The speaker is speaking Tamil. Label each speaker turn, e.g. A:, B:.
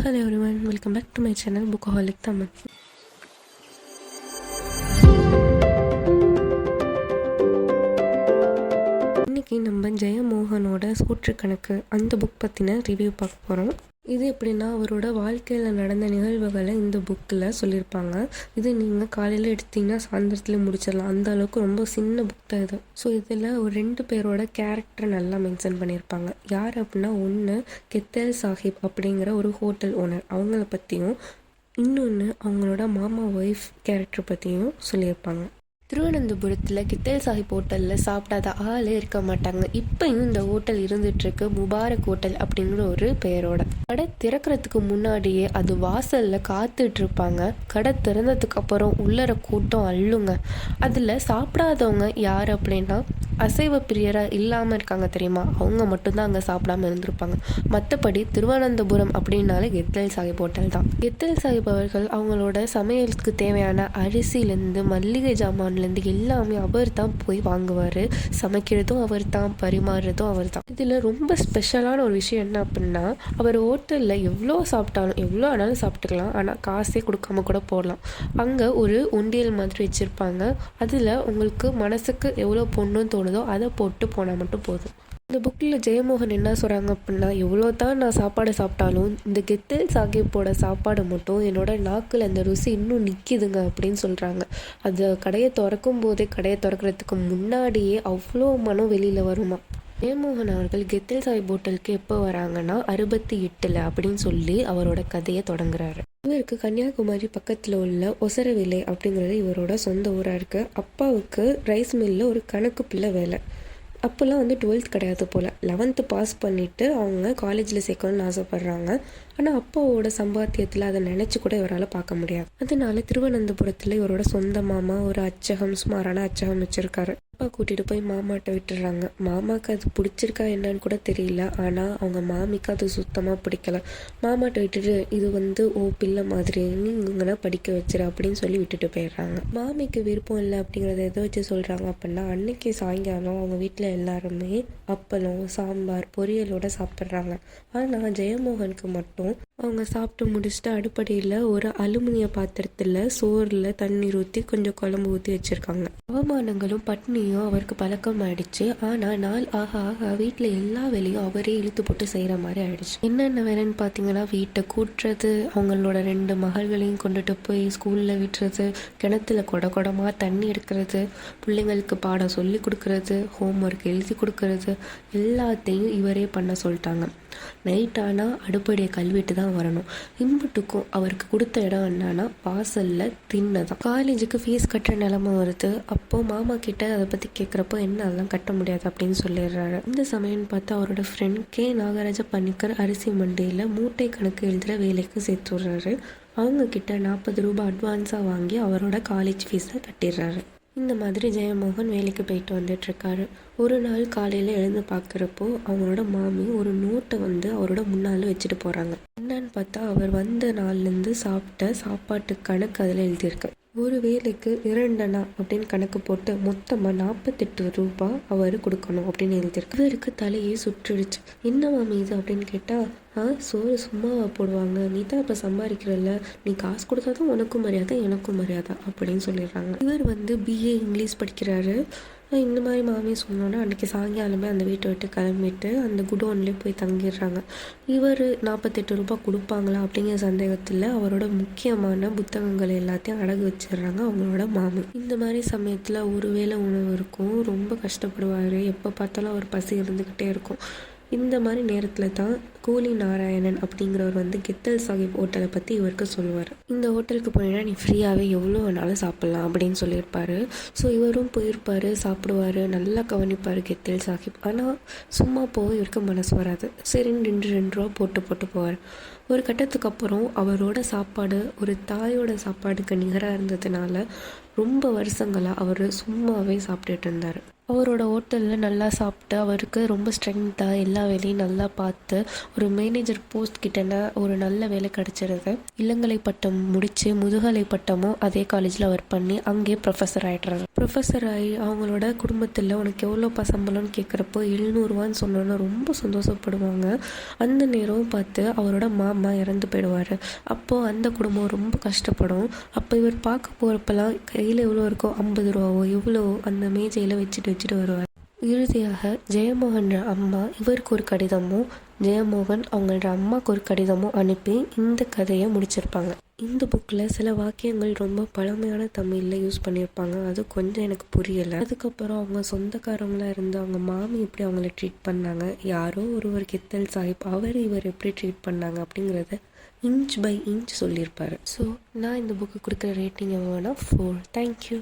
A: Hello everyone, welcome back to my channel Bookaholic Tamil. இன்னைக்கு நம்ம ஜெயமோகனோட சூற்று கணக்கு அந்த புக் பற்றின ரிவ்யூ பார்க்க போகிறோம். இது எப்படின்னா அவரோட வாழ்க்கையில் நடந்த நிகழ்வுகளை இந்த புக்கில் சொல்லியிருப்பாங்க. இது நீங்கள் காலையில் எடுத்தீங்கன்னா சாயந்தரத்தில் முடிச்சிடலாம், அந்த அளவுக்கு ரொம்ப சின்ன புக் தான் இது. ஸோ இதில் ஒரு 2 பேரோட கேரக்டர் நல்லா மென்ஷன் பண்ணியிருப்பாங்க. யார் அப்படின்னா, ஒன்று கெத்தேல் சாஹிப் அப்படிங்கிற ஒரு ஹோட்டல் ஓனர், அவங்கள பற்றியும், இன்னொன்று அவங்களோட மாமா ஒய்ஃப் கேரக்டர் பற்றியும் சொல்லியிருப்பாங்க. திருவனந்தபுரத்தில் கெத்தேல் சாஹிப் ஹோட்டலில் சாப்பிடாத ஆளே இருக்க மாட்டாங்க. இப்போயும் இந்த ஹோட்டல் இருந்துகிட்ருக்கு, முபாரக் ஹோட்டல் அப்படிங்கிற ஒரு பெயரோட. கடை திறக்கிறதுக்கு முன்னாடியே அது வாசலில் காத்துட்ருப்பாங்க. கடை திறந்ததுக்கு அப்புறம் உள்ளர கூட்டம் அள்ளுங்க. அதில் சாப்பிடாதவங்க யார் அப்படின்னா, அசைவ பிரியராக இல்லாமல் இருக்காங்க தெரியுமா, அவங்க மட்டும்தான் அங்கே சாப்பிடாம இருந்திருப்பாங்க. மற்றபடி திருவனந்தபுரம் அப்படின்னாலே கெத்தேல் சாஹிப் ஹோட்டல் தான். கெத்தேல் சாஹிப் அவர்கள் அவங்களோட சமையலுக்கு தேவையான அரிசிலேருந்து மல்லிகை ஜாமான்லேருந்து எல்லாமே அவர் தான் போய் வாங்குவார். சமைக்கிறதும் அவர் தான், பரிமாறுறதும் அவர் தான். இதில் ரொம்ப ஸ்பெஷலான ஒரு விஷயம் என்ன அப்படின்னா, அவர் ஹோட்டலில் எவ்வளோ சாப்பிட்டாலும் எவ்வளோ ஆனாலும் சாப்பிட்டுக்கலாம், ஆனால் காசே கொடுக்காம கூட போடலாம். அங்கே ஒரு உண்டியல் மாதிரி வச்சுருப்பாங்க. அதில் உங்களுக்கு மனசுக்கு எவ்வளோ பொண்ணுன்னு தோணுதோ அதை போட்டு போனால் மட்டும் போதும். இந்த புக்கில் ஜெயமோகன் என்ன சொல்கிறாங்க அப்படின்னா, எவ்வளோ தான் நான் சாப்பாடு சாப்பிட்டாலும் இந்த கெத்தேல் சாஹிப்போட சாப்பாடு மட்டும் என்னோட நாக்கில் அந்த ருசி இன்னும் நிற்கிதுங்க அப்படின்னு சொல்கிறாங்க. அது கடையை திறக்கும் போதே, கடையை திறக்கிறதுக்கு முன்னாடியே அவ்வளோ மனம் வெளியில் வருமா. ஜெயமோகன் அவர்கள் கெத்தேல் சாஹிப் ஹோட்டலுக்கு எப்போ வராங்கன்னா 68 அப்படின்னு சொல்லி அவரோட கதையை தொடங்குறாரு. இவருக்கு கன்னியாகுமரி பக்கத்தில் உள்ள ஒசரவில்லை அப்படிங்கிறது இவரோட சொந்த ஊராக இருக்குது. அப்பாவுக்கு ரைஸ் மில்லில் ஒரு கணக்கு பிள்ளை வேலை. அப்போல்லாம் 12th கிடையாது போல், 11th பாஸ் பண்ணிவிட்டு அவங்க காலேஜில் சேர்க்கணும்னு ஆசைப்பட்றாங்க. ஆனால் அப்பாவோட சம்பாத்தியத்தில் அதை நினச்சி கூட இவரால் பார்க்க முடியாது. அதனால திருவனந்தபுரத்தில் இவரோட சொந்த மாமா ஒரு அச்சகம், சுமாரான அச்சகம் வச்சுருக்காரு. அப்பா கூட்டிகிட்டு போய் மாமாட்ட விட்டுடுறாங்க. மாமாவுக்கு அது பிடிச்சிருக்கா என்னன்னு கூட தெரியல, ஆனால் அவங்க மாமிக்கு அது சுத்தமாக பிடிக்கல. மாமாட்ட விட்டுட்டு, இது பிள்ளை மாதிரி, நீ இங்கன்னா படிக்க வச்சிரு அப்படின்னு சொல்லி விட்டுட்டு போயிடுறாங்க. மாமிக்கு விருப்பம் இல்லை அப்படிங்கிறத எதை வச்சு சொல்கிறாங்க அப்படின்னா, அன்னைக்கு சாயங்காலம் அவங்க வீட்டில் எல்லாருமே அப்பளம், சாம்பார், பொரியலோட சாப்பிட்றாங்க. ஆனால் ஜெயமோகனுக்கு மட்டும் அவங்க சாப்பிட்டு முடிச்சுட்டு அடுப்படியில் ஒரு அலுமினிய பாத்திரத்தில் சோறில் தண்ணீர் ஊற்றி கொஞ்சம் குழம்பு ஊற்றி வச்சுருக்காங்க. அவமானங்களும் பட்னியும் அவருக்கு பழக்கம் ஆயிடுச்சு. ஆனால் நாள் ஆக ஆக வீட்டில் எல்லா வேலையும் அவரே இழுத்து போட்டு செய்கிற மாதிரி ஆயிடுச்சு. என்னென்ன வேலைன்னு பார்த்தீங்கன்னா, வீட்டை கூட்டுறது, அவங்களோட 2 மகள்களையும் கொண்டுட்டு போய் ஸ்கூலில் விட்டுறது, கிணத்துல குடமாக தண்ணி எடுக்கிறது, பிள்ளைங்களுக்கு பாடம் சொல்லி கொடுக்கறது, ஹோம் ஒர்க் எழுதி கொடுக்கறது, எல்லாத்தையும் இவரே பண்ண சொல்லிட்டாங்க. நைட் ஆனால் அடுப்படியை கழுவிட்டு தான் வரணும். இம்புட்டுக்கும் அவருக்கு கொடுத்த இடம் என்னன்னா வாசலில் தின்னதான். காலேஜுக்கு ஃபீஸ் கட்டுற நிலமை வருது. அப்போ மாமா கிட்ட அதை பற்றி கேட்குறப்போ என்ன அதெல்லாம் கட்ட முடியாது அப்படின்னு சொல்லிடுறாரு. இந்த சமயம்னு பார்த்தா அவரோட ஃப்ரெண்ட் கே நாகராஜ பணிக்கர் அரிசி மண்டியில் மூட்டை கணக்கு எழுதுகிற வேலைக்கு சேர்த்து விடுறாரு. அவங்க கிட்ட 40 ரூபாய் அட்வான்ஸாக வாங்கி அவரோட காலேஜ் ஃபீஸை கட்டிடுறாரு. இந்த மாதிரி ஜெயமோகன் வேலைக்கு போயிட்டு வந்துட்டுருக்காரு. ஒரு நாள் காலையில் எழுந்து பார்க்குறப்போ அவங்களோட மாமி ஒரு நோட்டை அவரோட முன்னால் வச்சுட்டு போகிறாங்க. என்னன்னு பார்த்தா, அவர் வந்த நாள்லேருந்து சாப்பிட்ட சாப்பாட்டு கணக்கு அதில் எழுதியிருக்கு. ஒரு வேலைக்கு 2 அணா அப்படின்னு கணக்கு போட்டு மொத்தமாக 48 ரூபாய் அவர் கொடுக்கணும் அப்படின்னு எழுதியிருக்கு. இவருக்கு தலையே சுற்றுடுச்சு. என்ன மாமி இது அப்படின்னு கேட்டால், சோறு சும்மாவா போடுவாங்க, நீ தான் இப்போ சம்பாதிக்கிறல்ல, நீ காசு கொடுத்தா தான் உனக்கும் மரியாதை எனக்கும் மரியாதை அப்படின்னு சொல்லிடுறாங்க. இவர் BA இங்கிலீஷ் படிக்கிறாரு. இந்த மாதிரி மாமி சொன்னோன்னா அன்றைக்கி சாயங்காலமே அந்த வீட்டை விட்டு கிளம்பிட்டு அந்த குடோன்லேயே போய் தங்கிடுறாங்க. இவர் 48 ரூபாய் கொடுப்பாங்களா அப்படிங்கிற சந்தேகத்தில் அவரோட முக்கியமான புத்தகங்கள் எல்லாத்தையும் அடகு வச்சிடுறாங்க அவங்களோட மாமி. இந்த மாதிரி சமயத்தில் ஒரு வேளை உணவு இருக்கும், ரொம்ப கஷ்டப்படுவார். எப்போ பார்த்தாலும் அவர் பசி இருந்துக்கிட்டே இருக்கும். இந்த மாதிரி நேரத்தில் தான் கூலி நாராயணன் அப்படிங்கிறவர் கெத்தேல் சாஹிப் ஹோட்டலை பற்றி இவருக்கு சொல்லுவார். இந்த ஹோட்டலுக்கு போனீங்கன்னா நீ ஃப்ரீயாகவே எவ்வளோ வேணாலும் சாப்பிட்லாம் அப்படின்னு சொல்லியிருப்பார். ஸோ இவரும் போயிருப்பார், சாப்பிடுவார், நல்லா கவனிப்பார் கெத்தேல் சாஹிப். ஆனால் சும்மா போக இவருக்கு மனசு வராது. சரின்னு 2 ரூபா போட்டு போவார். ஒரு கட்டத்துக்கு அப்புறம் அவரோட சாப்பாடு ஒரு தாயோட சாப்பாடுக்கு நிகராக இருந்ததுனால ரொம்ப வருஷங்களாக அவர் சும்மாவே சாப்பிட்டுட்டு இருந்தார். அவரோட ஹோட்டலில் நல்லா சாப்பிட்டு அவருக்கு ரொம்ப ஸ்ட்ரென்த்தாக எல்லா வேலையும் நல்லா பார்த்து ஒரு மேனேஜர் போஸ்ட் கிட்டனா ஒரு நல்ல வேலை கிடச்சிருது. இளங்கலை பட்டம் முடித்து முதுகலை பட்டமும் அதே காலேஜில் ஒர்க் பண்ணி அங்கேயே ப்ரொஃபஸர் ஆகிடுறாங்க. ப்ரொஃபஸர் ஆகி அவங்களோட குடும்பத்தில் உனக்கு எவ்வளோப்பா சம்பளம்னு கேட்குறப்போ 700 சொன்னோன்னா ரொம்ப சந்தோஷப்படுவாங்க. அந்த நேரம் பார்த்து அவரோட மாமா இறந்து போயிடுவார். அப்போது அந்த குடும்பம் ரொம்ப கஷ்டப்படும். அப்போ இவர் பார்க்க போகிறப்பெல்லாம் கையில் எவ்வளோ இருக்கோ 50 எவ்வளோ அந்த மேஜையில் வச்சுட்டு வருவார். இறுதியாக ஜெயமோகன் அம்மா இவருக்கு ஒரு கடிதமும் ஜெயமோகன் அவங்களோட அம்மாவுக்கு ஒரு கடிதமும் அனுப்பி இந்த கதையை முடிச்சிருப்பாங்க. இந்த புக்கில் சில வாக்கியங்கள் ரொம்ப பழமையான தமிழில் யூஸ் பண்ணியிருப்பாங்க. அது கொஞ்சம் எனக்கு புரியலை. அதுக்கப்புறம் அவங்க சொந்தக்காரங்களாக இருந்து அவங்க மாமி எப்படி அவங்கள ட்ரீட் பண்ணாங்க, யாரோ ஒருவர் கித்தல் சாஹிப் இவர் எப்படி ட்ரீட் பண்ணாங்க அப்படிங்கிறத இன்ச் பை இன்ச் சொல்லியிருப்பாரு. ஸோ நான் இந்த புக்கு கொடுக்குற ரேட்டிங் எவ்வளோனா 4. தேங்க்யூ.